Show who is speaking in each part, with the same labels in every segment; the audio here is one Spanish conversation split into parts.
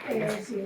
Speaker 1: Sí,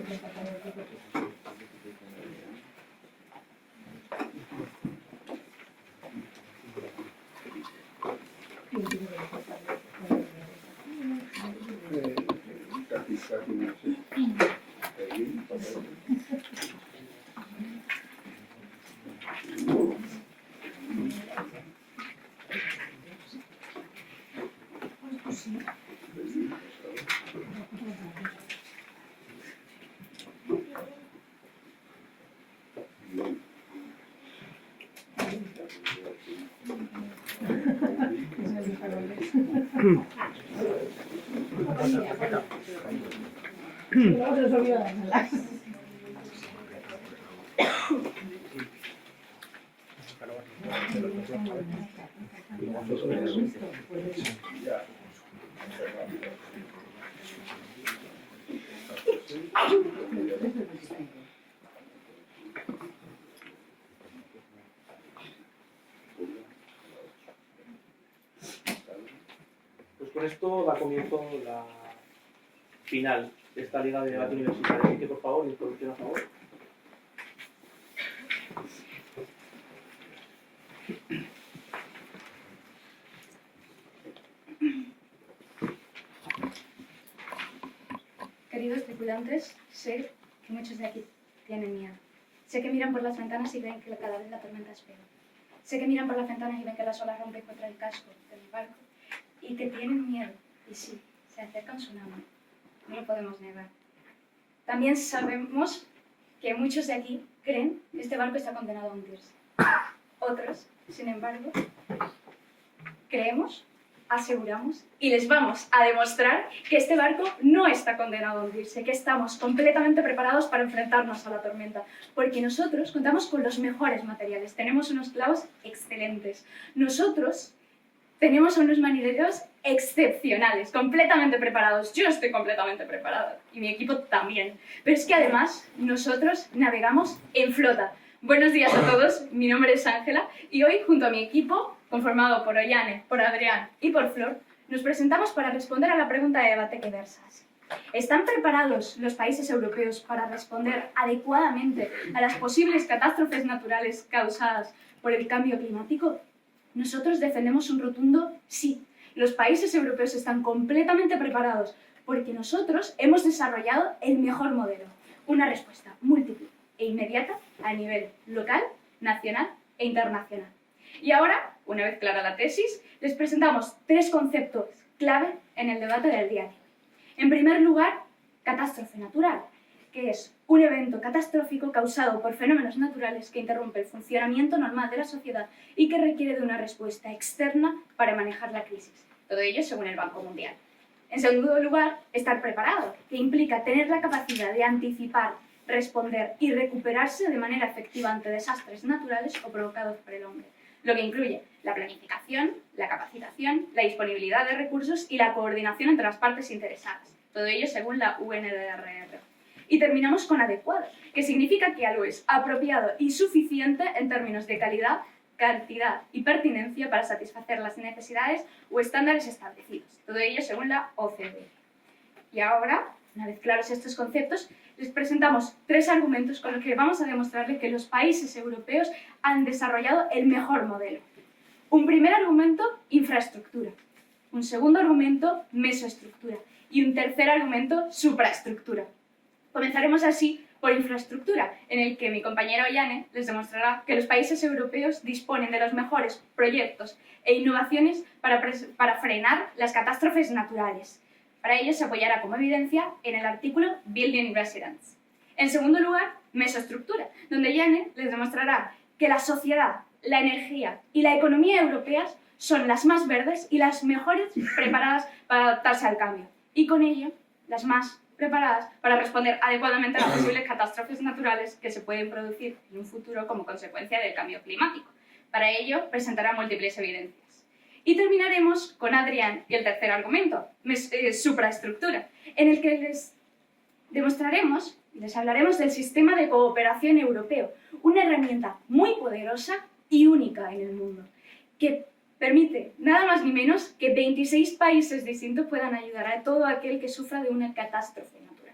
Speaker 2: Pues con esto da comienzo la final de esta liga de debate universitario. Así que, por favor, introducción a favor.
Speaker 3: Queridos tripulantes, sé que muchos de aquí tienen miedo. Sé que miran por las ventanas y ven que cada vez la tormenta es peor. Sé que miran por las ventanas y ven que las olas rompen contra el casco del barco y que tienen miedo. Y sí, se acerca un tsunami. No lo podemos negar. También sabemos que muchos de aquí creen que este barco está condenado a hundirse. Otros, sin embargo, creemos, aseguramos y les vamos a demostrar que este barco no está condenado a hundirse, que estamos completamente preparados para enfrentarnos a la tormenta, porque nosotros contamos con los mejores materiales, tenemos unos clavos excelentes, nosotros tenemos unos marineros excepcionales, completamente preparados. Yo estoy completamente preparada y mi equipo también, pero es que además nosotros navegamos en flota. Buenos días a todos, mi nombre es Ángela y hoy junto a mi equipo, conformado por Ollane, por Adrián y por Flor, nos presentamos para responder a la pregunta de debate que versa así. ¿Están preparados los países europeos para responder adecuadamente a las posibles catástrofes naturales causadas por el cambio climático? Nosotros defendemos un rotundo sí. Los países europeos están completamente preparados porque nosotros hemos desarrollado el mejor modelo. Una respuesta múltiple e inmediata a nivel local, nacional e internacional. Y ahora, una vez clara la tesis, les presentamos 3 conceptos clave en el debate del día de hoy. En primer lugar, catástrofe natural, que es un evento catastrófico causado por fenómenos naturales que interrumpe el funcionamiento normal de la sociedad y que requiere de una respuesta externa para manejar la crisis. Todo ello según el Banco Mundial. En segundo lugar, estar preparado, que implica tener la capacidad de anticipar, responder y recuperarse de manera efectiva ante desastres naturales o provocados por el hombre, lo que incluye la planificación, la capacitación, la disponibilidad de recursos y la coordinación entre las partes interesadas. Todo ello según la UNDRR. Y terminamos con adecuado, que significa que algo es apropiado y suficiente en términos de calidad, cantidad y pertinencia para satisfacer las necesidades o estándares establecidos. Todo ello según la OCDE. Y ahora, una vez claros estos conceptos, les presentamos 3 argumentos con los que vamos a demostrarles que los países europeos han desarrollado el mejor modelo. Un primer argumento, infraestructura. Un segundo argumento, mesoestructura. Y un tercer argumento, supraestructura. Comenzaremos así por infraestructura, en el que mi compañera Ollane les demostrará que los países europeos disponen de los mejores proyectos e innovaciones para frenar las catástrofes naturales. Para ello se apoyará como evidencia en el artículo Building Resilience. En segundo lugar, mesoestructura, donde Ollane les demostrará que la sociedad, la energía y la economía europeas son las más verdes y las mejores preparadas para adaptarse al cambio, y con ello las más preparadas para responder adecuadamente a las posibles catástrofes naturales que se pueden producir en un futuro como consecuencia del cambio climático. Para ello presentará múltiples evidencias. Y terminaremos con Adrián y el tercer argumento, supraestructura, en el que les demostraremos, les hablaremos del sistema de cooperación europeo, una herramienta muy poderosa y única en el mundo, que permite nada más ni menos que 26 países distintos puedan ayudar a todo aquel que sufra de una catástrofe natural.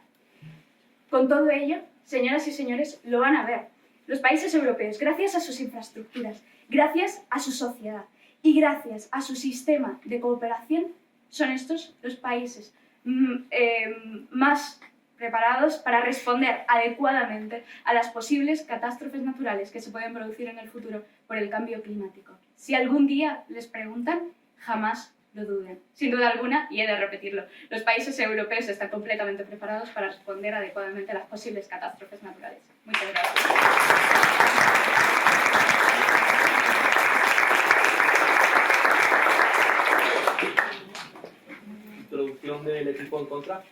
Speaker 3: Con todo ello, señoras y señores, lo van a ver. Los países europeos, gracias a sus infraestructuras, gracias a su sociedad y gracias a su sistema de cooperación, son estos los países más preparados para responder adecuadamente a las posibles catástrofes naturales que se pueden producir en el futuro por el cambio climático. Si algún día les preguntan, jamás lo duden. Sin duda alguna, y he de repetirlo, los países europeos están completamente preparados para responder adecuadamente a las posibles catástrofes naturales. Muchas gracias.
Speaker 2: Introducción del equipo en contra.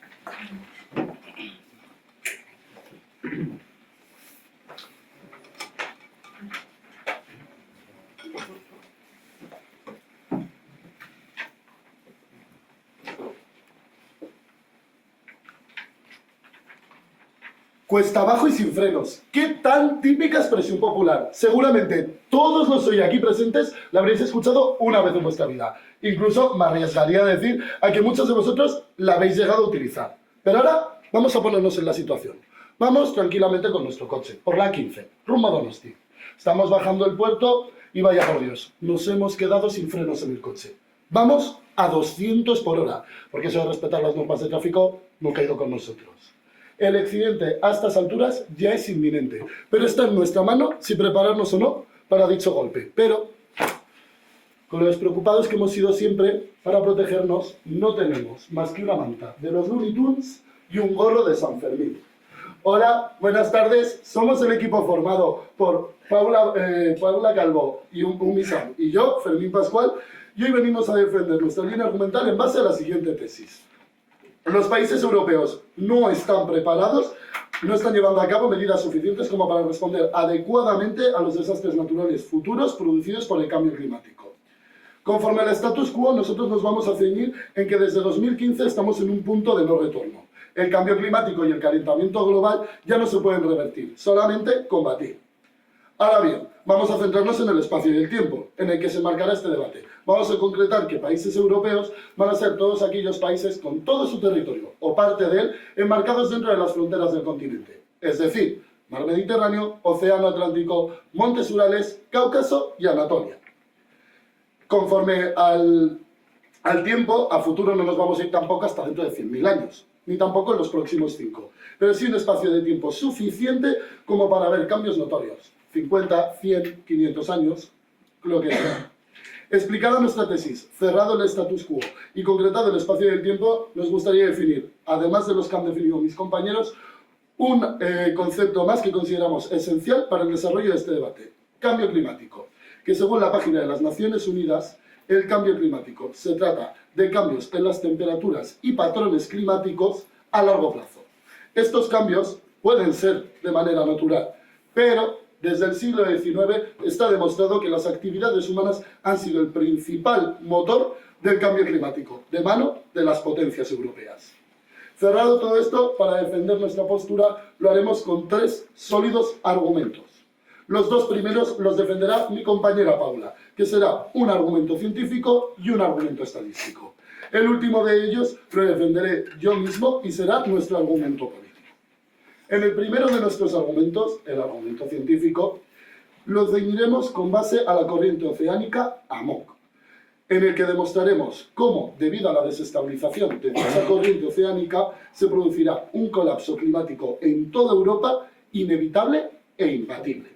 Speaker 1: Cuesta abajo y sin frenos. ¿Qué tan típica expresión popular? Seguramente todos los hoy aquí presentes la habréis escuchado una vez en vuestra vida. Incluso me arriesgaría a decir a que muchos de vosotros la habéis llegado a utilizar. Pero ahora vamos a ponernos en la situación. Vamos tranquilamente con nuestro coche, por la 15, rumbo a Donosti. Estamos bajando el puerto y vaya por Dios, nos hemos quedado sin frenos en el coche. Vamos a 200 por hora, porque eso de respetar las normas de tráfico nunca ha ido con nosotros. El accidente a estas alturas ya es inminente, pero está en nuestra mano si prepararnos o no para dicho golpe. Pero, con los preocupados que hemos sido siempre, para protegernos no tenemos más que una manta de los Looney Tunes y un gorro de San Fermín. Hola, buenas tardes, somos el equipo formado por Paula Calvo y Umisam y yo, Fermín Pascual, y hoy venimos a defender nuestra línea argumental en base a la siguiente tesis. Los países europeos no están preparados, no están llevando a cabo medidas suficientes como para responder adecuadamente a los desastres naturales futuros producidos por el cambio climático. Conforme al status quo, nosotros nos vamos a ceñir en que desde 2015 estamos en un punto de no retorno. El cambio climático y el calentamiento global ya no se pueden revertir, solamente combatir. Ahora bien, vamos a centrarnos en el espacio y el tiempo en el que se marcará este debate. Vamos a concretar que países europeos van a ser todos aquellos países con todo su territorio, o parte de él, enmarcados dentro de las fronteras del continente. Es decir, Mar Mediterráneo, Océano Atlántico, Montes Urales, Cáucaso y Anatolia. Conforme al tiempo, a futuro no nos vamos a ir tampoco hasta dentro de 100.000 años, ni tampoco en los próximos 5, pero sí un espacio de tiempo suficiente como para ver cambios notorios. 50, 100, 500 años, lo que sea. Explicada nuestra tesis, cerrado el status quo y concretado el espacio y el tiempo, nos gustaría definir, además de los que han definido mis compañeros, un concepto más que consideramos esencial para el desarrollo de este debate. Cambio climático, que según la página de las Naciones Unidas, el cambio climático se trata de cambios en las temperaturas y patrones climáticos a largo plazo. Estos cambios pueden ser de manera natural, pero desde el siglo XIX está demostrado que las actividades humanas han sido el principal motor del cambio climático, de mano de las potencias europeas. Cerrado todo esto, para defender nuestra postura, lo haremos con 3 sólidos argumentos. Los 2 primeros los defenderá mi compañera Paula, que será un argumento científico y un argumento estadístico. El último de ellos lo defenderé yo mismo y será nuestro argumento político. En el primero de nuestros argumentos, el argumento científico, lo ceñiremos con base a la corriente oceánica AMOC, en el que demostraremos cómo, debido a la desestabilización de dicha corriente oceánica, se producirá un colapso climático en toda Europa inevitable e imbatible.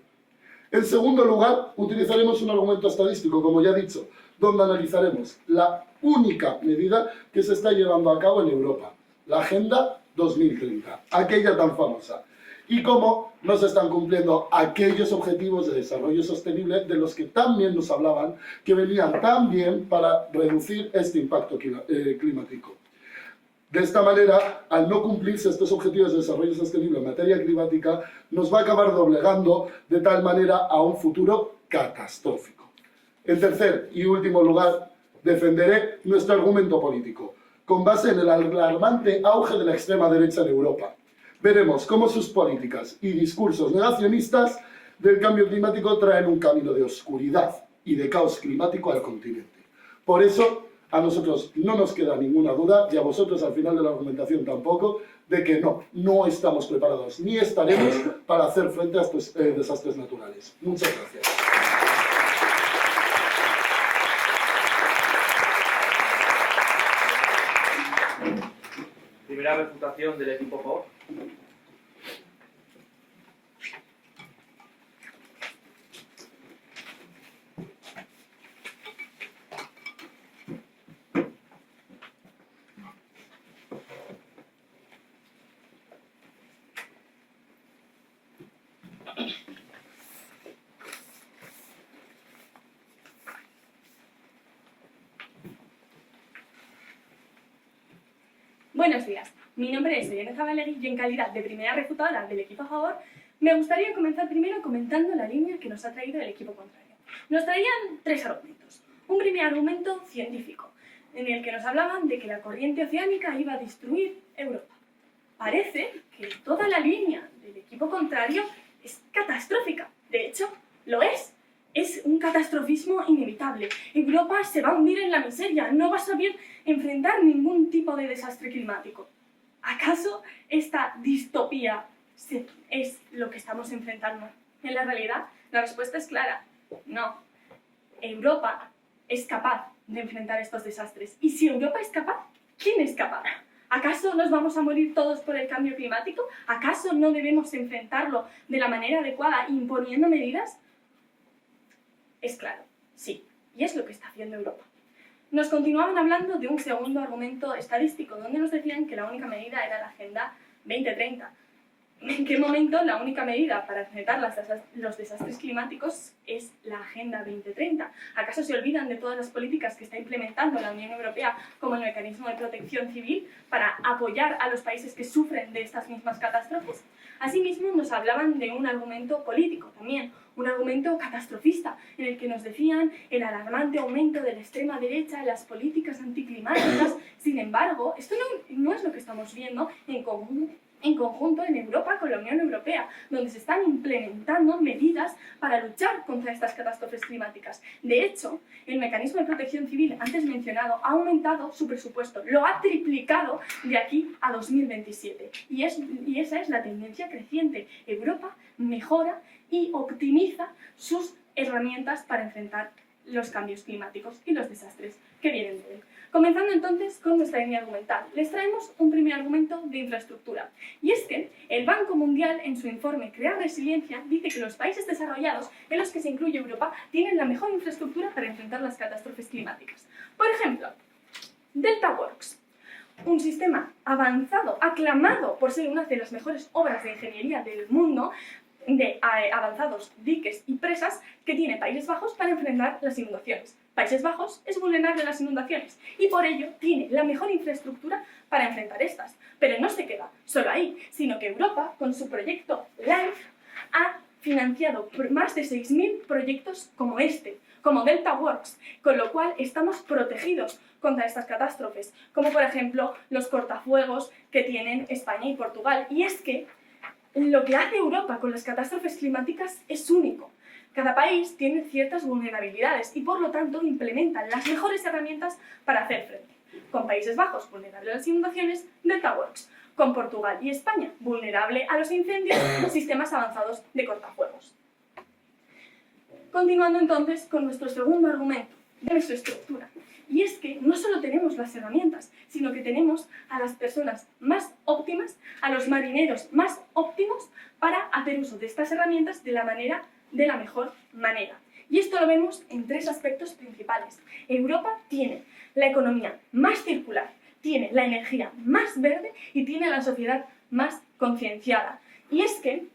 Speaker 1: En segundo lugar, utilizaremos un argumento estadístico, como ya he dicho, donde analizaremos la única medida que se está llevando a cabo en Europa, la Agenda 2030, aquella tan famosa, y cómo no se están cumpliendo aquellos objetivos de desarrollo sostenible de los que también nos hablaban, que venían también para reducir este impacto climático. De esta manera, al no cumplirse estos objetivos de desarrollo sostenible en materia climática, nos va a acabar doblegando de tal manera a un futuro catastrófico. En tercer y último lugar, defenderé nuestro argumento político, con base en el alarmante auge de la extrema derecha en Europa. Veremos cómo sus políticas y discursos negacionistas del cambio climático traen un camino de oscuridad y de caos climático al continente. Por eso, a nosotros no nos queda ninguna duda, y a vosotros al final de la argumentación tampoco, de que no estamos preparados ni estaremos para hacer frente a estos desastres naturales. Muchas gracias.
Speaker 2: Primera refutación del equipo a favor.
Speaker 4: Buenos días, mi nombre es Irene Zabalegui y en calidad de primera refutada del equipo a favor, me gustaría comenzar primero comentando la línea que nos ha traído el equipo contrario. Nos traían tres argumentos. Un primer argumento científico, en el que nos hablaban de que la corriente oceánica iba a destruir Europa. Parece que toda la línea del equipo contrario es catastrófica. De hecho, lo es. Es un catastrofismo inevitable. Europa se va a hundir en la miseria, no va a saber enfrentar ningún tipo de desastre climático. ¿Acaso esta distopía es lo que estamos enfrentando? En la realidad, la respuesta es clara. No. Europa es capaz de enfrentar estos desastres. Y si Europa es capaz, ¿quién es capaz? ¿Acaso nos vamos a morir todos por el cambio climático? ¿Acaso no debemos enfrentarlo de la manera adecuada imponiendo medidas? Es claro, sí, y es lo que está haciendo Europa. Nos continuaban hablando de un segundo argumento estadístico, donde nos decían que la única medida era la Agenda 2030. ¿En qué momento la única medida para enfrentar los desastres climáticos es la Agenda 2030? ¿Acaso se olvidan de todas las políticas que está implementando la Unión Europea como el mecanismo de protección civil para apoyar a los países que sufren de estas mismas catástrofes? Asimismo, nos hablaban de un argumento político también, un argumento catastrofista, en el que nos decían el alarmante aumento de la extrema derecha en las políticas anticlimáticas. Sin embargo, esto no es lo que estamos viendo en conjunto en Europa con la Unión Europea, donde se están implementando medidas para luchar contra estas catástrofes climáticas. De hecho, el mecanismo de protección civil antes mencionado ha aumentado su presupuesto, lo ha triplicado de aquí a 2027. Y esa es la tendencia creciente. Europa mejora y optimiza sus herramientas para enfrentar los cambios climáticos y los desastres que vienen de él. Comenzando entonces con nuestra línea argumental, les traemos un primer argumento de infraestructura. Y es que el Banco Mundial, en su informe Crear Resiliencia, dice que los países desarrollados, en los que se incluye Europa, tienen la mejor infraestructura para enfrentar las catástrofes climáticas. Por ejemplo, DeltaWorks, un sistema avanzado, aclamado por ser una de las mejores obras de ingeniería del mundo, de avanzados diques y presas que tiene Países Bajos para enfrentar las inundaciones. Países Bajos es vulnerable a las inundaciones y por ello tiene la mejor infraestructura para enfrentar estas. Pero no se queda solo ahí, sino que Europa, con su proyecto LIFE, ha financiado más de 6.000 proyectos como este, como DeltaWorks, con lo cual estamos protegidos contra estas catástrofes, como por ejemplo los cortafuegos que tienen España y Portugal. Y es que lo que hace Europa con las catástrofes climáticas es único. Cada país tiene ciertas vulnerabilidades y por lo tanto implementan las mejores herramientas para hacer frente. Con Países Bajos, vulnerable a las inundaciones, DeltaWorks. Con Portugal y España, vulnerable a los incendios, sistemas avanzados de cortafuegos. Continuando entonces con nuestro segundo argumento, de nuestra estructura. Y es que no solo tenemos las herramientas, sino que tenemos a las personas más óptimas, a los marineros más óptimos para hacer uso de estas herramientas de la mejor manera. Y esto lo vemos en tres aspectos principales. Europa tiene la economía más circular, tiene la energía más verde y tiene la sociedad más concienciada. Y es que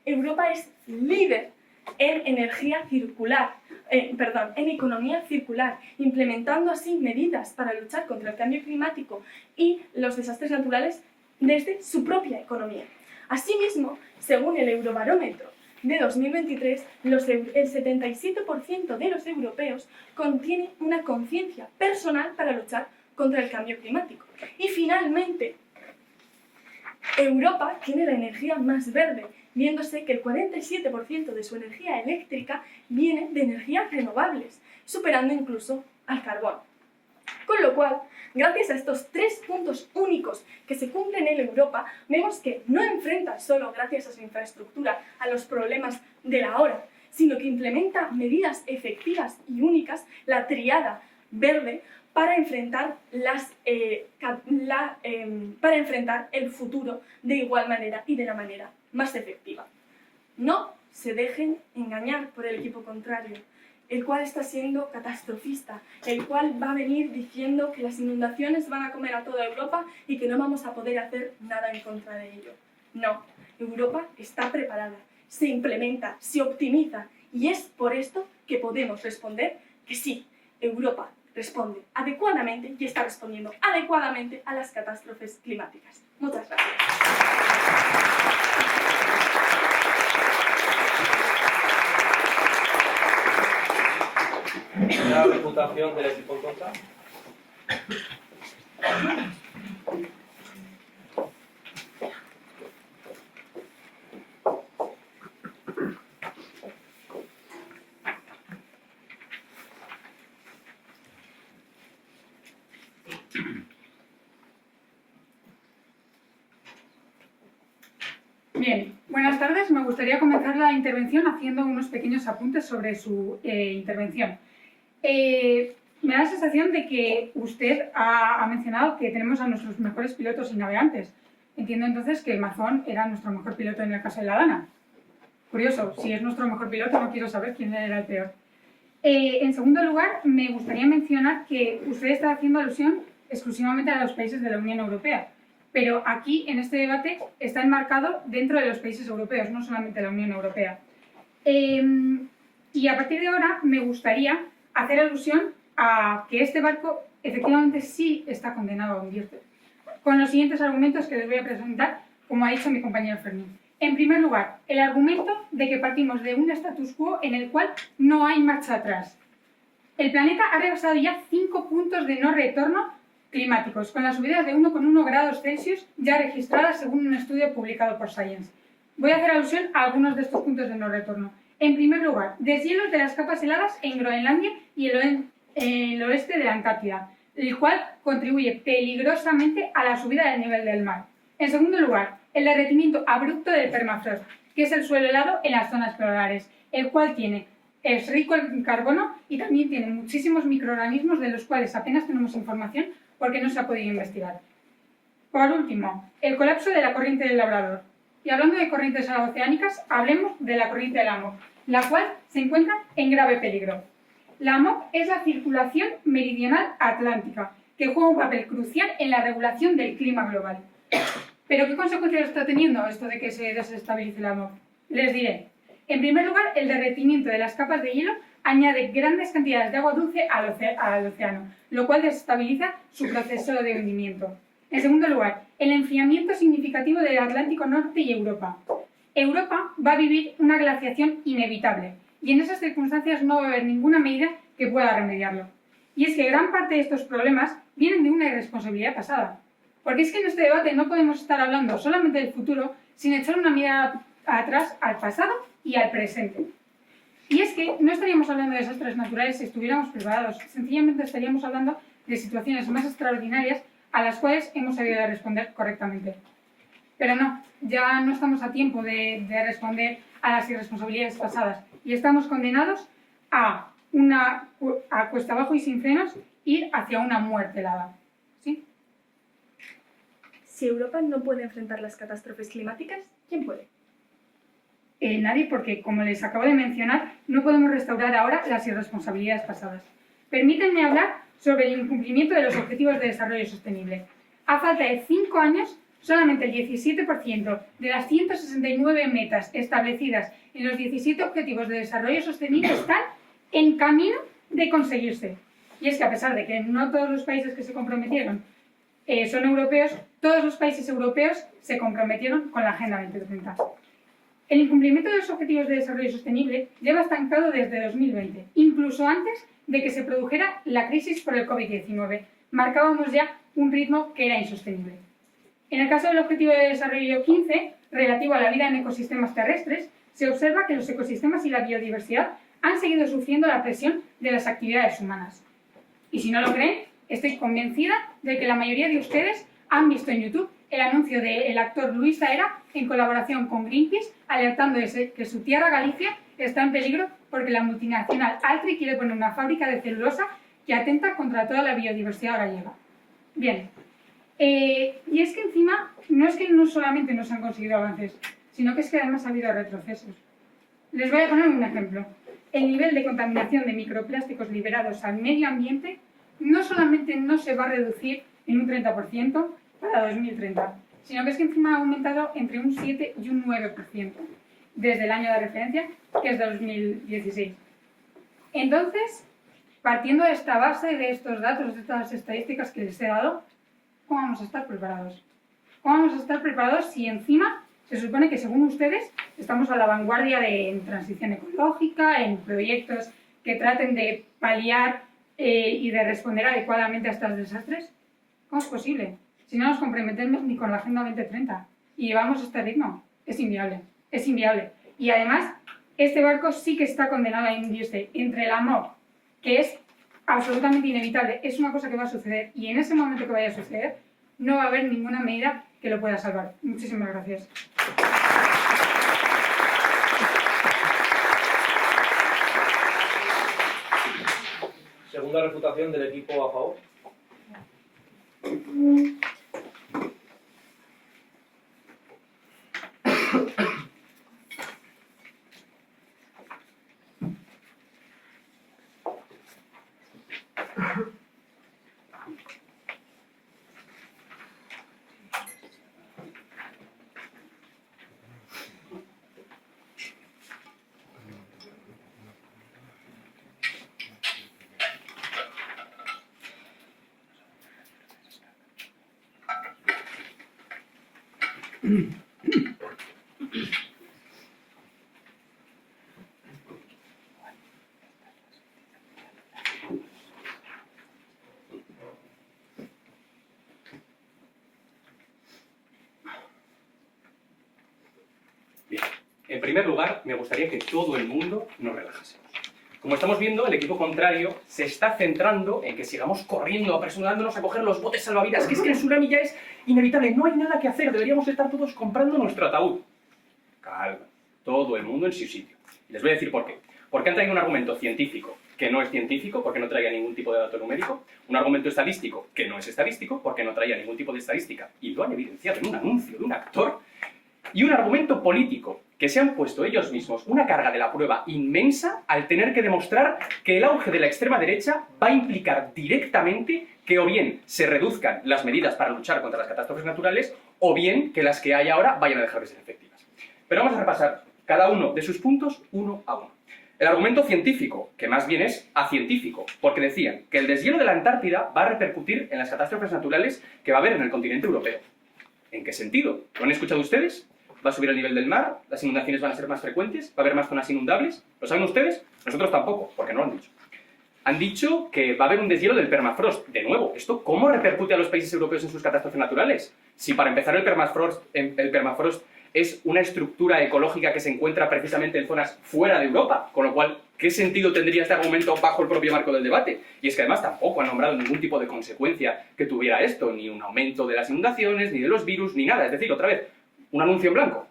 Speaker 4: Europa es líder en energía circular, en economía circular, implementando así medidas para luchar contra el cambio climático y los desastres naturales desde su propia economía. Asimismo, según el Eurobarómetro de 2023, el 77% de los europeos contiene una conciencia personal para luchar contra el cambio climático. Y finalmente, Europa tiene la energía más verde, viéndose que el 47% de su energía eléctrica viene de energías renovables, superando incluso al carbón. Con lo cual, gracias a estos 3 puntos únicos que se cumplen en Europa, vemos que no enfrenta solo gracias a su infraestructura a los problemas de la hora, sino que implementa medidas efectivas y únicas, la tríada verde, para enfrentar, para enfrentar el futuro de igual manera y de la manera más efectiva. No se dejen engañar por el equipo contrario, el cual está siendo catastrofista, el cual va a venir diciendo que las inundaciones van a comer a toda Europa y que no vamos a poder hacer nada en contra de ello. No, Europa está preparada, se implementa, se optimiza, y es por esto que podemos responder que sí, Europa responde adecuadamente y está respondiendo adecuadamente a las catástrofes climáticas. Muchas gracias.
Speaker 2: La reputación del equipo en contra.
Speaker 5: Bien, buenas tardes. Me gustaría comenzar la intervención haciendo unos pequeños apuntes sobre su intervención. Me da la sensación de que usted ha mencionado que tenemos a nuestros mejores pilotos y navegantes. Entiendo entonces que el Mazón era nuestro mejor piloto en el caso de la Dana. Curioso, si es nuestro mejor piloto no quiero saber quién era el peor. En segundo lugar, me gustaría mencionar que usted está haciendo alusión exclusivamente a los países de la Unión Europea. Pero aquí, en este debate, está enmarcado dentro de los países europeos, no solamente la Unión Europea. Y a partir de ahora me gustaría hacer alusión a que este barco efectivamente sí está condenado a hundirse, con los siguientes argumentos que les voy a presentar, como ha dicho mi compañero Fermín. En primer lugar, el argumento de que partimos de un status quo en el cual no hay marcha atrás. El planeta ha rebasado ya 5 puntos de no retorno climáticos, con las subidas de 1,1 grados Celsius ya registradas según un estudio publicado por Science. Voy a hacer alusión a algunos de estos puntos de no retorno. En primer lugar, deshielos de las capas heladas en Groenlandia y el oeste de la Antártida, el cual contribuye peligrosamente a la subida del nivel del mar. En segundo lugar, el derretimiento abrupto del permafrost, que es el suelo helado en las zonas polares, el cual es rico en carbono y también tiene muchísimos microorganismos de los cuales apenas tenemos información porque no se ha podido investigar. Por último, el colapso de la corriente del Labrador. Y hablando de corrientes oceánicas, hablemos de la corriente del AMOC, la cual se encuentra en grave peligro. La AMOC es la circulación meridional atlántica, que juega un papel crucial en la regulación del clima global. ¿Pero qué consecuencias está teniendo esto de que se desestabilice la AMOC? Les diré. En primer lugar, el derretimiento de las capas de hielo añade grandes cantidades de agua dulce al océano, lo cual desestabiliza su proceso de hundimiento. En segundo lugar, el enfriamiento significativo del Atlántico Norte y Europa. Europa va a vivir una glaciación inevitable, y en esas circunstancias no va a haber ninguna medida que pueda remediarlo. Y es que gran parte de estos problemas vienen de una irresponsabilidad pasada. Porque es que en este debate no podemos estar hablando solamente del futuro sin echar una mirada atrás al pasado y al presente. Y es que no estaríamos hablando de desastres naturales si estuviéramos preparados, sencillamente estaríamos hablando de situaciones más extraordinarias a las cuales hemos sabido responder correctamente. Pero no, ya no estamos a tiempo de responder a las irresponsabilidades pasadas y estamos condenados a cuesta abajo y sin frenos ir hacia una muerte helada. ¿Sí?
Speaker 4: Si Europa no puede enfrentar las catástrofes climáticas, ¿quién puede?
Speaker 5: Nadie, porque, como les acabo de mencionar, no podemos restaurar ahora las irresponsabilidades pasadas. Permítanme hablar sobre el incumplimiento de los Objetivos de Desarrollo Sostenible. A falta de 5 años, solamente el 17% de las 169 metas establecidas en los 17 Objetivos de Desarrollo Sostenible están en camino de conseguirse. Y es que, a pesar de que no todos los países que se comprometieron son europeos, todos los países europeos se comprometieron con la Agenda 2030. El incumplimiento de los Objetivos de Desarrollo Sostenible lleva estancado desde 2020, incluso antes de que se produjera la crisis por el COVID-19. Marcábamos ya un ritmo que era insostenible. En el caso del Objetivo de Desarrollo 15, relativo a la vida en ecosistemas terrestres, se observa que los ecosistemas y la biodiversidad han seguido sufriendo la presión de las actividades humanas. Y si no lo creen, Estoy convencida de que la mayoría de ustedes han visto en YouTube el anuncio del actor Luis Daera en colaboración con Greenpeace, alertando de que su tierra Galicia está en peligro porque la multinacional Altri quiere poner una fábrica de celulosa que atenta contra toda la biodiversidad gallega. Bien, y es que encima no es que no solamente no se han conseguido avances, sino que es que además ha habido retrocesos. Les voy a poner un ejemplo. El nivel de contaminación de microplásticos liberados al medio ambiente no solamente no se va a reducir en un 30% para 2030, sino que es que encima ha aumentado entre un 7 y un 9% desde el año de referencia, que es 2016. Entonces, partiendo de esta base, de estos datos, de estas estadísticas que les he dado, ¿cómo vamos a estar preparados? ¿Cómo vamos a estar preparados si encima se supone que, según ustedes, estamos a la vanguardia en transición ecológica, en proyectos que traten de paliar y de responder adecuadamente a estos desastres? ¿Cómo es posible? Si no nos comprometemos ni con la Agenda 2030 y llevamos este ritmo, es inviable, es inviable. Y además, este barco sí que está condenado a hundirse entre el amor, que es absolutamente inevitable, es una cosa que va a suceder, y en ese momento que vaya a suceder, no va a haber ninguna medida que lo pueda salvar. Muchísimas gracias.
Speaker 2: Segunda refutación del equipo a favor.
Speaker 6: Bien, en primer lugar, me gustaría que todo el mundo nos relajásemos. Como estamos viendo, el equipo contrario se está centrando en que sigamos corriendo, apresurándonos a coger los botes salvavidas, que es que el tsunami ya es inevitable, no hay nada que hacer, deberíamos estar todos comprando nuestro ataúd. Calma, todo el mundo en su sitio. Y les voy a decir por qué. Porque han traído un argumento científico que no es científico, porque no traía ningún tipo de dato numérico, un argumento estadístico que no es estadístico, porque no traía ningún tipo de estadística, y lo han evidenciado en un anuncio de un actor, y un argumento político, que se han puesto ellos mismos una carga de la prueba inmensa al tener que demostrar que el auge de la extrema derecha va a implicar directamente que o bien se reduzcan las medidas para luchar contra las catástrofes naturales, o bien que las que hay ahora vayan a dejar de ser efectivas. Pero vamos a repasar cada uno de sus puntos uno a uno. El argumento científico, que más bien es acientífico, porque decían que el deshielo de la Antártida va a repercutir en las catástrofes naturales que va a haber en el continente europeo. ¿En qué sentido? ¿Lo han escuchado ustedes? ¿Va a subir el nivel del mar? ¿Las inundaciones van a ser más frecuentes? ¿Va a haber más zonas inundables? ¿Lo saben ustedes? Nosotros tampoco, porque no lo han dicho. Han dicho que va a haber un deshielo del permafrost. De nuevo, ¿esto cómo repercute a los países europeos en sus catástrofes naturales? Si para empezar el permafrost es una estructura ecológica que se encuentra precisamente en zonas fuera de Europa, con lo cual, ¿qué sentido tendría este argumento bajo el propio marco del debate? Y es que además tampoco han nombrado ningún tipo de consecuencia que tuviera esto, ni un aumento de las inundaciones, ni de los virus, ni nada. Es decir, otra vez, un anuncio en blanco.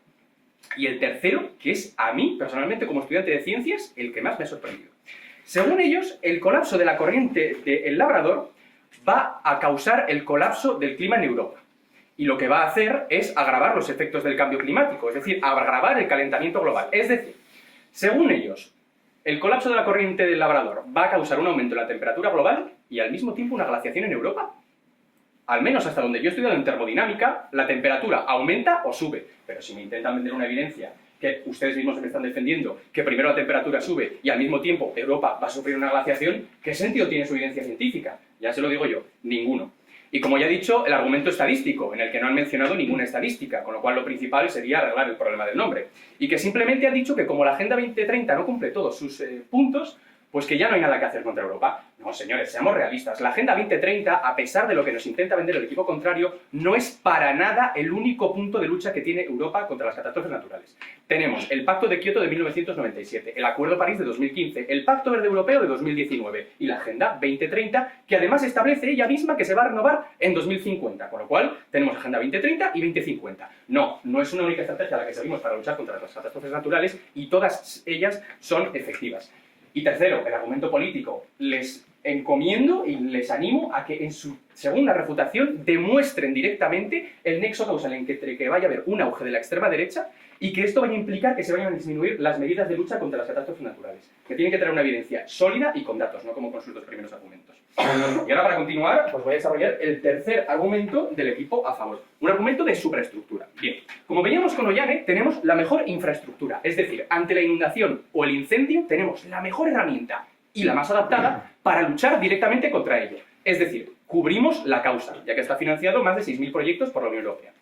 Speaker 6: Y el tercero, que es a mí, personalmente, como estudiante de ciencias, el que más me ha sorprendido. Según ellos, el colapso de la corriente del Labrador va a causar el colapso del clima en Europa. Y lo que va a hacer es agravar los efectos del cambio climático, es decir, agravar el calentamiento global. Es decir, según ellos, el colapso de la corriente del Labrador va a causar un aumento en la temperatura global y al mismo tiempo una glaciación en Europa. Al menos hasta donde yo he estudiado en termodinámica, la temperatura aumenta o sube. Pero si me intentan vender una evidencia que ustedes mismos me están defendiendo, que primero la temperatura sube y al mismo tiempo Europa va a sufrir una glaciación, ¿qué sentido tiene su evidencia científica? Ya se lo digo yo, ninguno. Y como ya he dicho, el argumento estadístico, en el que no han mencionado ninguna estadística, con lo cual lo principal sería arreglar el problema del nombre. Y que simplemente han dicho que como la Agenda 2030 no cumple todos sus puntos, Pues que ya no hay nada que hacer contra Europa. No, señores, seamos realistas. La Agenda 2030, a pesar de lo que nos intenta vender el equipo contrario, no es para nada el único punto de lucha que tiene Europa contra las catástrofes naturales. Tenemos el Pacto de Kioto de 1997, el Acuerdo de París de 2015, el Pacto Verde Europeo de 2019 y la Agenda 2030, que además establece ella misma que se va a renovar en 2050. Con lo cual, tenemos Agenda 2030 y 2050. No, no es una única estrategia la que seguimos para luchar contra las catástrofes naturales y todas ellas son efectivas. Y tercero, el argumento político. Les encomiendo y les animo a que en su segunda refutación demuestren directamente el nexo causal entre que vaya a haber un auge de la extrema derecha y que esto vaya a implicar que se vayan a disminuir las medidas de lucha contra las catástrofes naturales. Que tienen que traer una evidencia sólida y con datos, no como con sus dos primeros argumentos. Y ahora, para continuar, pues voy a desarrollar el tercer argumento del equipo a favor. Un argumento de superestructura. Bien, como veíamos con Ollane, tenemos la mejor infraestructura. Es decir, ante la inundación o el incendio, tenemos la mejor herramienta y la más adaptada para luchar directamente contra ello. Es decir, cubrimos la causa, ya que está financiado más de 6.000 proyectos por la Unión Europea.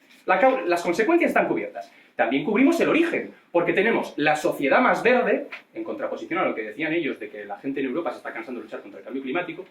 Speaker 6: Las consecuencias están cubiertas. También cubrimos el origen, porque tenemos la sociedad más verde, en contraposición a lo que decían ellos de que la gente en Europa se está cansando de luchar contra el cambio climático.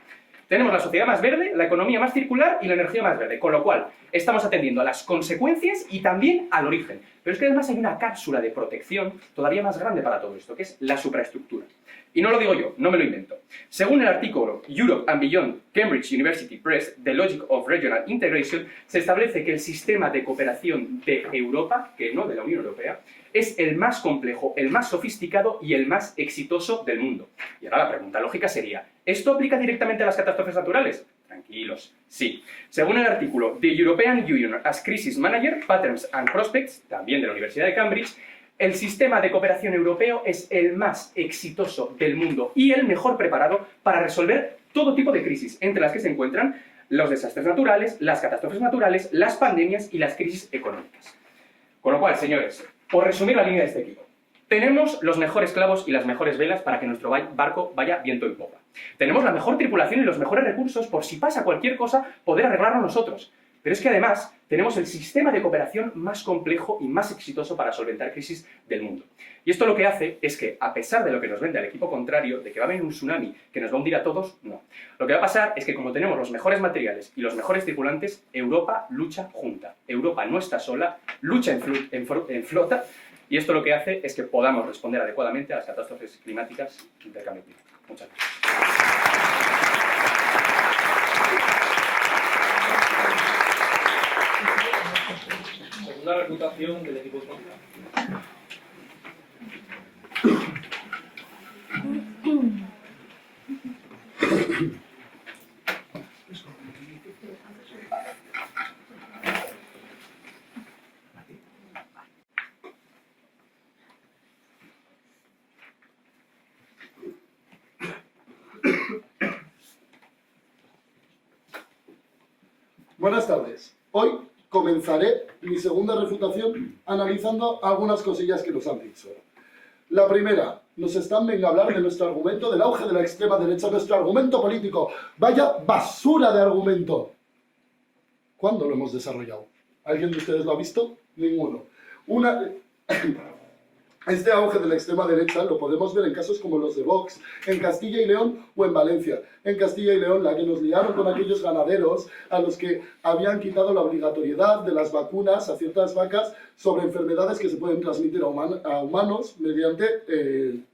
Speaker 6: Tenemos la sociedad más verde, la economía más circular y la energía más verde, con lo cual estamos atendiendo a las consecuencias y también al origen. Pero es que además hay una cápsula de protección todavía más grande para todo esto, que es la supraestructura. Y no lo digo yo, no me lo invento. Según el artículo Europe and Beyond Cambridge University Press, The Logic of Regional Integration, se establece que el sistema de cooperación de Europa, que no de la Unión Europea, es el más complejo, el más sofisticado y el más exitoso del mundo. Y ahora la pregunta lógica sería, ¿esto aplica directamente a las catástrofes naturales? Tranquilos, sí. Según el artículo The European Union as Crisis Manager, Patterns and Prospects, también de la Universidad de Cambridge, el sistema de cooperación europeo es el más exitoso del mundo y el mejor preparado para resolver todo tipo de crisis, entre las que se encuentran los desastres naturales, las catástrofes naturales, las pandemias y las crisis económicas. Con lo cual, señores, por resumir la línea de este equipo, tenemos los mejores clavos y las mejores velas para que nuestro barco vaya viento en popa. Tenemos la mejor tripulación y los mejores recursos por si pasa cualquier cosa, poder arreglarlo nosotros. Pero es que además tenemos el sistema de cooperación más complejo y más exitoso para solventar crisis del mundo. Y esto lo que hace es que, a pesar de lo que nos vende el equipo contrario, de que va a venir un tsunami que nos va a hundir a todos, no. Lo que va a pasar es que como tenemos los mejores materiales y los mejores tripulantes, Europa lucha junta. Europa no está sola, lucha en flota, y esto lo que hace es que podamos responder adecuadamente a las catástrofes climáticas del cambio climático. Muchas gracias.
Speaker 2: Segunda reputación del equipo contrario.
Speaker 1: Buenas tardes. Hoy comenzaré mi segunda refutación analizando algunas cosillas que nos han dicho. La primera, nos están venga a hablar de nuestro argumento del auge de la extrema derecha, nuestro argumento político. ¡Vaya basura de argumento! ¿Cuándo lo hemos desarrollado? ¿Alguien de ustedes lo ha visto? Ninguno. Este auge de la extrema derecha lo podemos ver en casos como los de Vox, en Castilla y León o en Valencia. En Castilla y León, la que nos liaron con aquellos ganaderos a los que habían quitado la obligatoriedad de las vacunas a ciertas vacas sobre enfermedades que se pueden transmitir a humanos mediante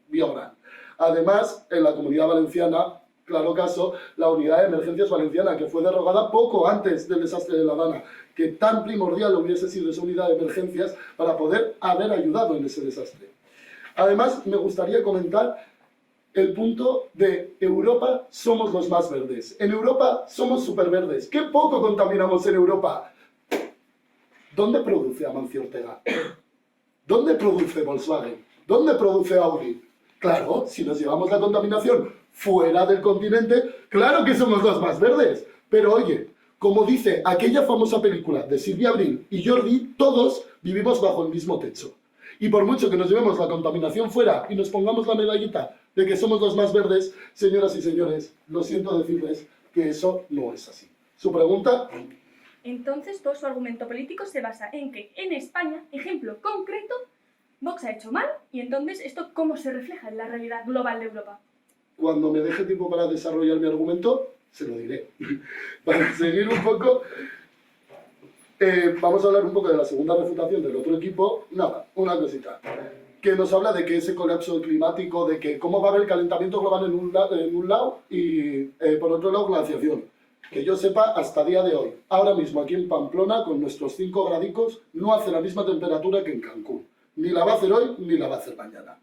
Speaker 1: vía oral. Además, en la Comunidad Valenciana, claro caso, la Unidad de Emergencias Valenciana, que fue derogada poco antes del desastre de La Dana, que tan primordial hubiese sido esa unidad de emergencias para poder haber ayudado en ese desastre. Además, me gustaría comentar el punto de Europa somos los más verdes. En Europa somos superverdes. ¡Qué poco contaminamos en Europa! ¿Dónde produce Amancio Ortega? ¿Dónde produce Volkswagen? ¿Dónde produce Audi? Claro, si nos llevamos la contaminación fuera del continente, claro que somos los más verdes. Pero oye, como dice aquella famosa película de Silvia Abril y Jordi, todos vivimos bajo el mismo techo. Y por mucho que nos llevemos la contaminación fuera y nos pongamos la medallita de que somos los más verdes, señoras y señores, lo siento decirles que eso no es así. ¿Su pregunta?
Speaker 4: Entonces, todo su argumento político se basa en que en España, ejemplo concreto, Vox ha hecho mal y entonces esto cómo se refleja en la realidad global de Europa.
Speaker 1: cuando me deje tiempo para desarrollar mi argumento, se lo diré. Para seguir un poco, vamos a hablar un poco de la segunda refutación del otro equipo. Nada, una cosita. Que nos habla de que ese colapso climático, de que cómo va a haber calentamiento global en un lado y por otro lado glaciación. Que yo sepa, hasta día de hoy, ahora mismo aquí en Pamplona, con nuestros 5 gradicos, no hace la misma temperatura que en Cancún. Ni la va a hacer hoy, ni la va a hacer mañana.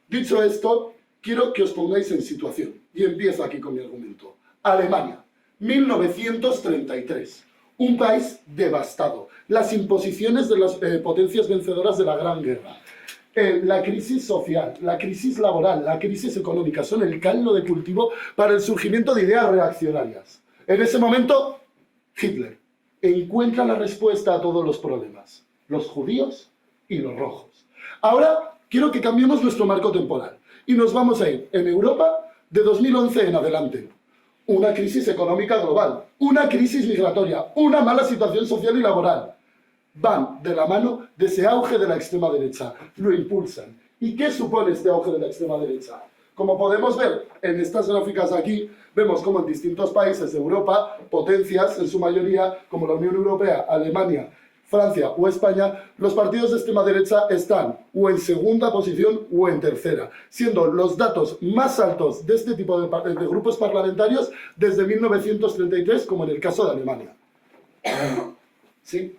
Speaker 1: Dicho esto, quiero que os pongáis en situación. Y empiezo aquí con mi argumento. Alemania, 1933. Un país devastado. Las imposiciones de las potencias vencedoras de la Gran Guerra. La crisis social, la crisis laboral, la crisis económica son el caldo de cultivo para el surgimiento de ideas reaccionarias. En ese momento, Hitler encuentra la respuesta a todos los problemas. Los judíos y los rojos. Ahora quiero que cambiemos nuestro marco temporal y nos vamos a ir en Europa de 2011 en adelante. Una crisis económica global, una crisis migratoria, una mala situación social y laboral. Van de la mano de ese auge de la extrema derecha, lo impulsan. ¿Y qué supone este auge de la extrema derecha? Como podemos ver en estas gráficas aquí, vemos como en distintos países de Europa, potencias en su mayoría, como la Unión Europea, Alemania, Francia o España, los partidos de extrema derecha están o en segunda posición o en tercera, siendo los datos más altos de este tipo de grupos parlamentarios desde 1933, como en el caso de Alemania. ¿Sí?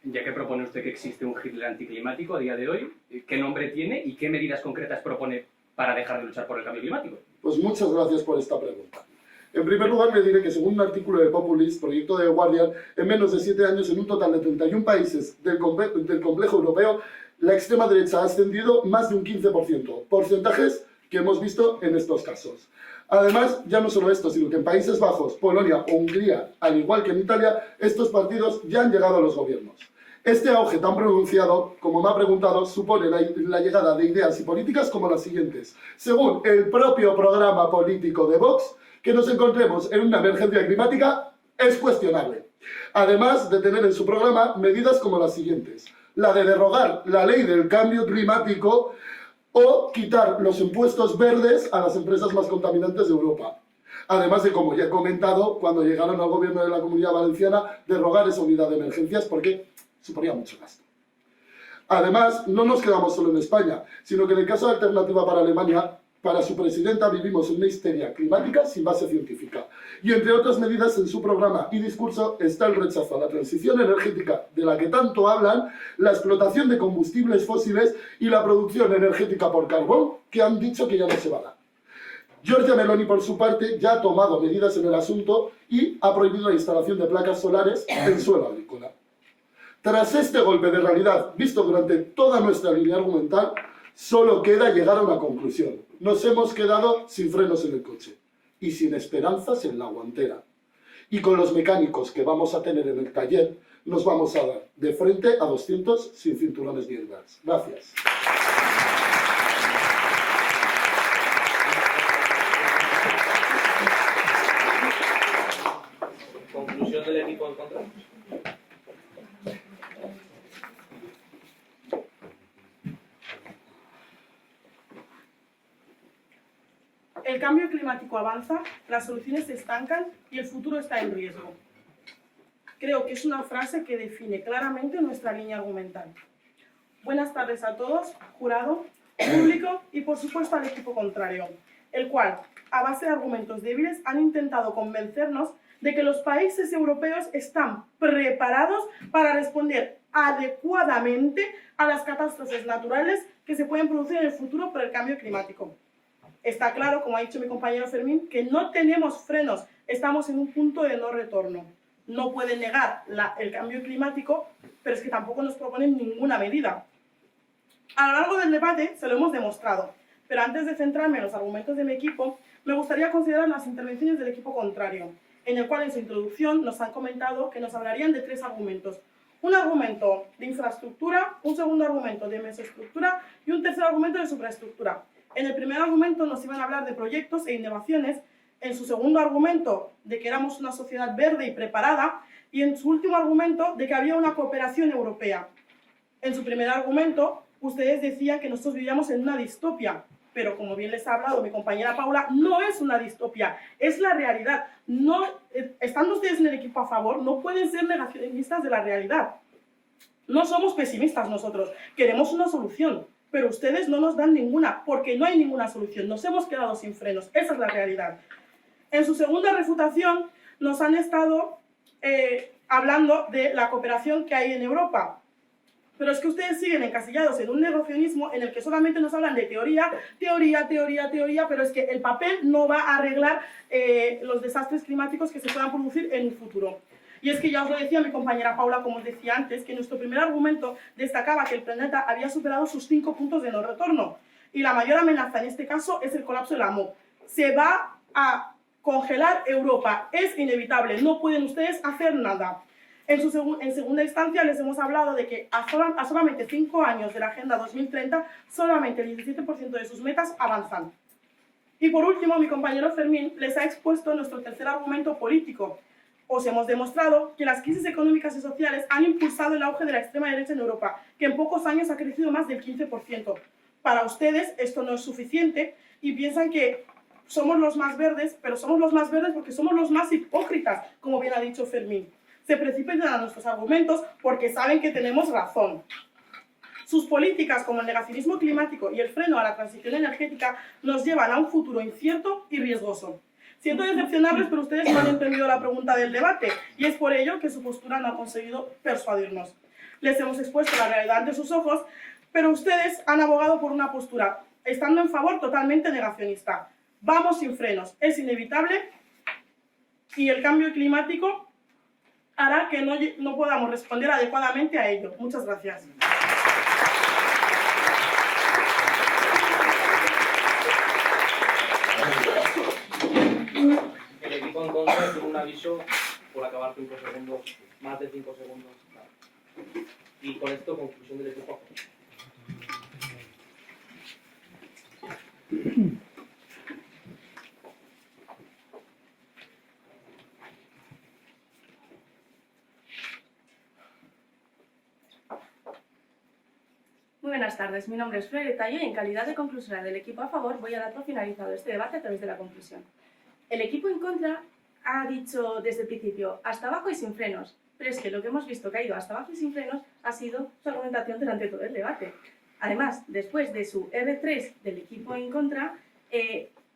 Speaker 6: Ya que propone usted que existe un Hitler anticlimático a día de hoy, ¿qué nombre tiene y qué medidas concretas propone para dejar de luchar por el cambio climático?
Speaker 1: Pues muchas gracias por esta pregunta. En primer lugar, le diré que según un artículo de Populist, proyecto de The Guardian, en menos de 7 años, en un total de 31 países del complejo europeo, la extrema derecha ha ascendido más de un 15%, porcentajes que hemos visto en estos casos. Además, ya no solo esto, sino que en Países Bajos, Polonia o Hungría, al igual que en Italia, estos partidos ya han llegado a los gobiernos. Este auge tan pronunciado, como me ha preguntado, supone la llegada de ideas y políticas como las siguientes. Según el propio programa político de Vox, que nos encontremos en una emergencia climática es cuestionable. Además de tener en su programa medidas como las siguientes. La de derogar la ley del cambio climático o quitar los impuestos verdes a las empresas más contaminantes de Europa. Además de, como ya he comentado, cuando llegaron al gobierno de la Comunidad Valenciana, derogar esa unidad de emergencias porque suponía mucho gasto. Además, no nos quedamos solo en España, sino que en el caso de Alternativa para Alemania, para su presidenta vivimos una histeria climática sin base científica. Y entre otras medidas en su programa y discurso está el rechazo a la transición energética de la que tanto hablan, la explotación de combustibles fósiles y la producción energética por carbón, que han dicho que ya no se va a dar. Giorgia Meloni, por su parte, ya ha tomado medidas en el asunto y ha prohibido la instalación de placas solares en suelo agrícola. Tras este golpe de realidad visto durante toda nuestra línea argumental, solo queda llegar a una conclusión. Nos hemos quedado sin frenos en el coche y sin esperanzas en la guantera. Y con los mecánicos que vamos a tener en el taller, nos vamos a dar de frente a 200 sin cinturones ni airbags. Gracias.
Speaker 2: Conclusión del equipo del control.
Speaker 7: El cambio climático avanza, las soluciones se estancan y el futuro está en riesgo. Creo que es una frase que define claramente nuestra línea argumental. Buenas tardes a todos, jurado, público y por supuesto al equipo contrario, el cual, a base de argumentos débiles, han intentado convencernos de que los países europeos están preparados para responder adecuadamente a las catástrofes naturales que se pueden producir en el futuro por el cambio climático. Está claro, como ha dicho mi compañero Fermín, que no tenemos frenos, estamos en un punto de no retorno. No pueden negar el cambio climático, pero es que tampoco nos proponen ninguna medida. A lo largo del debate se lo hemos demostrado, pero antes de centrarme en los argumentos de mi equipo, me gustaría considerar las intervenciones del equipo contrario, en el cual en su introducción nos han comentado que nos hablarían de 3 argumentos. Un argumento de infraestructura, un segundo argumento de mesoestructura y un tercer argumento de supraestructura. En el primer argumento nos iban a hablar de proyectos e innovaciones, en su segundo argumento de que éramos una sociedad verde y preparada, y en su último argumento de que había una cooperación europea. En su primer argumento, ustedes decían que nosotros vivíamos en una distopia, Pero como bien les ha hablado mi compañera Paula, no es una distopía, es la realidad. No, estando ustedes en el equipo a favor, no pueden ser negacionistas de la realidad. No somos pesimistas nosotros, queremos una solución, pero ustedes no nos dan ninguna, porque no hay ninguna solución. Nos hemos quedado sin frenos, esa es la realidad. En su segunda refutación nos han estado hablando de la cooperación que hay en Europa. Pero es que ustedes siguen encasillados en un negacionismo en el que solamente nos hablan de teoría, pero es que el papel no va a arreglar los desastres climáticos que se puedan producir en un futuro. Y es que ya os lo decía mi compañera Paula, como os decía antes, que nuestro primer argumento destacaba que el planeta había superado sus 5 puntos de no retorno. Y la mayor amenaza en este caso es el colapso de la MOP. Se va a congelar Europa, es inevitable, no pueden ustedes hacer nada. En segunda instancia les hemos hablado de que a solamente 5 años de la Agenda 2030, solamente el 17% de sus metas avanzan. Y por último, mi compañero Fermín les ha expuesto nuestro tercer argumento político. Os hemos demostrado que las crisis económicas y sociales han impulsado el auge de la extrema derecha en Europa, que en pocos años ha crecido más del 15%. Para ustedes esto no es suficiente y piensan que somos los más verdes, pero somos los más verdes porque somos los más hipócritas, como bien ha dicho Fermín. Se precipitan a nuestros argumentos porque saben que tenemos razón. Sus políticas, como el negacionismo climático y el freno a la transición energética, nos llevan a un futuro incierto y riesgoso. Siento decepcionarles, pero ustedes no han entendido la pregunta del debate, y es por ello que su postura no ha conseguido persuadirnos. Les hemos expuesto la realidad ante sus ojos, pero ustedes han abogado por una postura, estando en favor totalmente negacionista. Vamos sin frenos, es inevitable, y el cambio climático hará que no podamos responder adecuadamente a ello. Muchas gracias.
Speaker 2: El equipo en contra tiene un aviso por acabar 5 segundos, más de 5 segundos. Y con esto, conclusión del equipo.
Speaker 4: Muy buenas tardes, mi nombre es Freire Tallo y en calidad de conclusora del equipo a favor voy a dar por finalizado este debate a través de la conclusión. El equipo en contra ha dicho desde el principio hasta abajo y sin frenos, pero es que lo que hemos visto que ha ido hasta abajo y sin frenos ha sido su argumentación durante todo el debate. Además, después de su R3 del equipo en contra,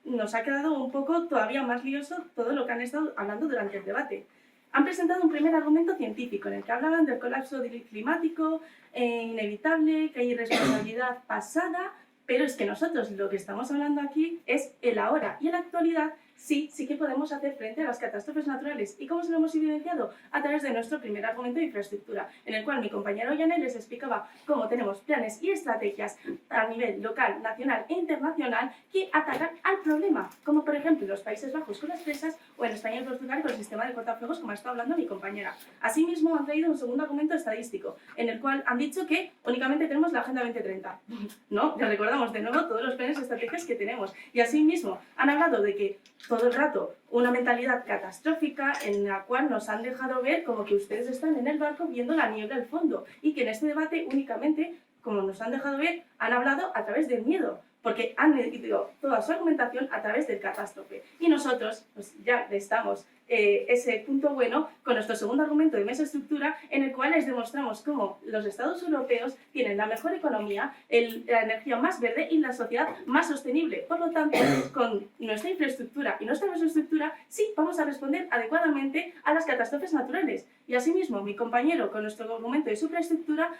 Speaker 4: nos ha quedado un poco todavía más lioso todo lo que han estado hablando durante el debate. Han presentado un primer argumento científico en el que hablaban del colapso climático inevitable, que hay responsabilidad pasada, pero es que nosotros lo que estamos hablando aquí es el ahora y en la actualidad sí que podemos hacer frente a las catástrofes naturales. ¿Y cómo se lo hemos evidenciado? A través de nuestro primer argumento de infraestructura, en el cual mi compañero Yanel les explicaba cómo tenemos planes y estrategias a nivel local, nacional e internacional que atacan al problema, como por ejemplo en los Países Bajos con las presas o en España y Portugal con el sistema de cortafuegos, como ha estado hablando mi compañera. Asimismo, han traído un segundo argumento estadístico, en el cual han dicho que únicamente tenemos la Agenda 2030. No, les recordamos de nuevo todos los planes y estrategias que tenemos. Y asimismo, han hablado de que todo el rato una mentalidad catastrófica en la cual nos han dejado ver como que ustedes están en el barco viendo la niebla al fondo y que en este debate únicamente, como nos han dejado ver, han hablado a través del miedo, porque han medido toda su argumentación a través del catástrofe. Y nosotros pues, ya estamos ese punto bueno con nuestro segundo argumento de mesoestructura, en el cual les demostramos cómo los Estados europeos tienen la mejor economía, la energía más verde y la sociedad más sostenible. Por lo tanto, con nuestra infraestructura y nuestra mesoestructura, sí vamos a responder adecuadamente a las catástrofes naturales. Y asimismo, mi compañero, con nuestro argumento de supraestructura,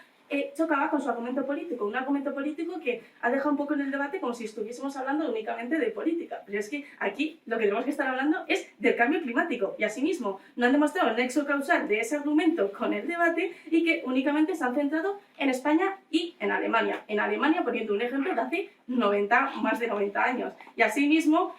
Speaker 4: chocaba con su argumento político, un argumento político que ha dejado un poco en el debate como si estuviésemos hablando únicamente de política, pero es que aquí lo que tenemos que estar hablando es del cambio climático y asimismo no han demostrado el nexo causal de ese argumento con el debate y que únicamente se han centrado en España y en Alemania poniendo un ejemplo de hace más de 90 años y asimismo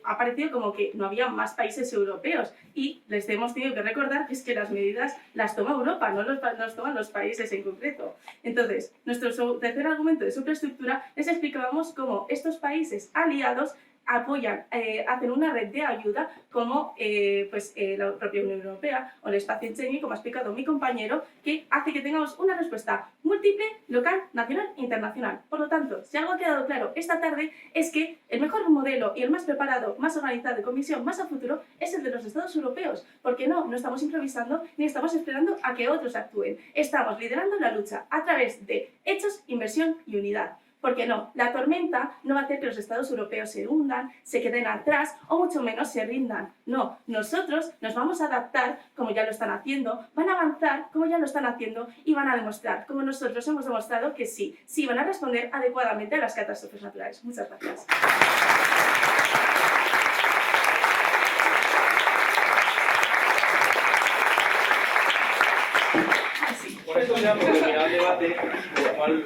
Speaker 4: ha parecido como que no había más países europeos y les hemos tenido que recordar que es que las medidas las toma Europa, no las toman los países en concreto. Entonces, nuestro tercer argumento de superestructura les explicábamos cómo estos países aliados apoyan, hacen una red de ayuda como la propia Unión Europea o el espacio Schengen, como ha explicado mi compañero, que hace que tengamos una respuesta múltiple, local, nacional e internacional. Por lo tanto, si algo ha quedado claro esta tarde es que el mejor modelo y el más preparado, más organizado y con visión más a futuro es el de los Estados europeos. Porque no estamos improvisando ni estamos esperando a que otros actúen. Estamos liderando la lucha a través de hechos, inversión y unidad. Porque no, la tormenta no va a hacer que los Estados europeos se hundan, se queden atrás o mucho menos se rindan. No, nosotros nos vamos a adaptar como ya lo están haciendo, van a avanzar como ya lo están haciendo y van a demostrar, como nosotros hemos demostrado que sí van a responder adecuadamente a las catástrofes naturales. Muchas gracias.
Speaker 2: Con esto ya hemos terminado el debate, por lo cual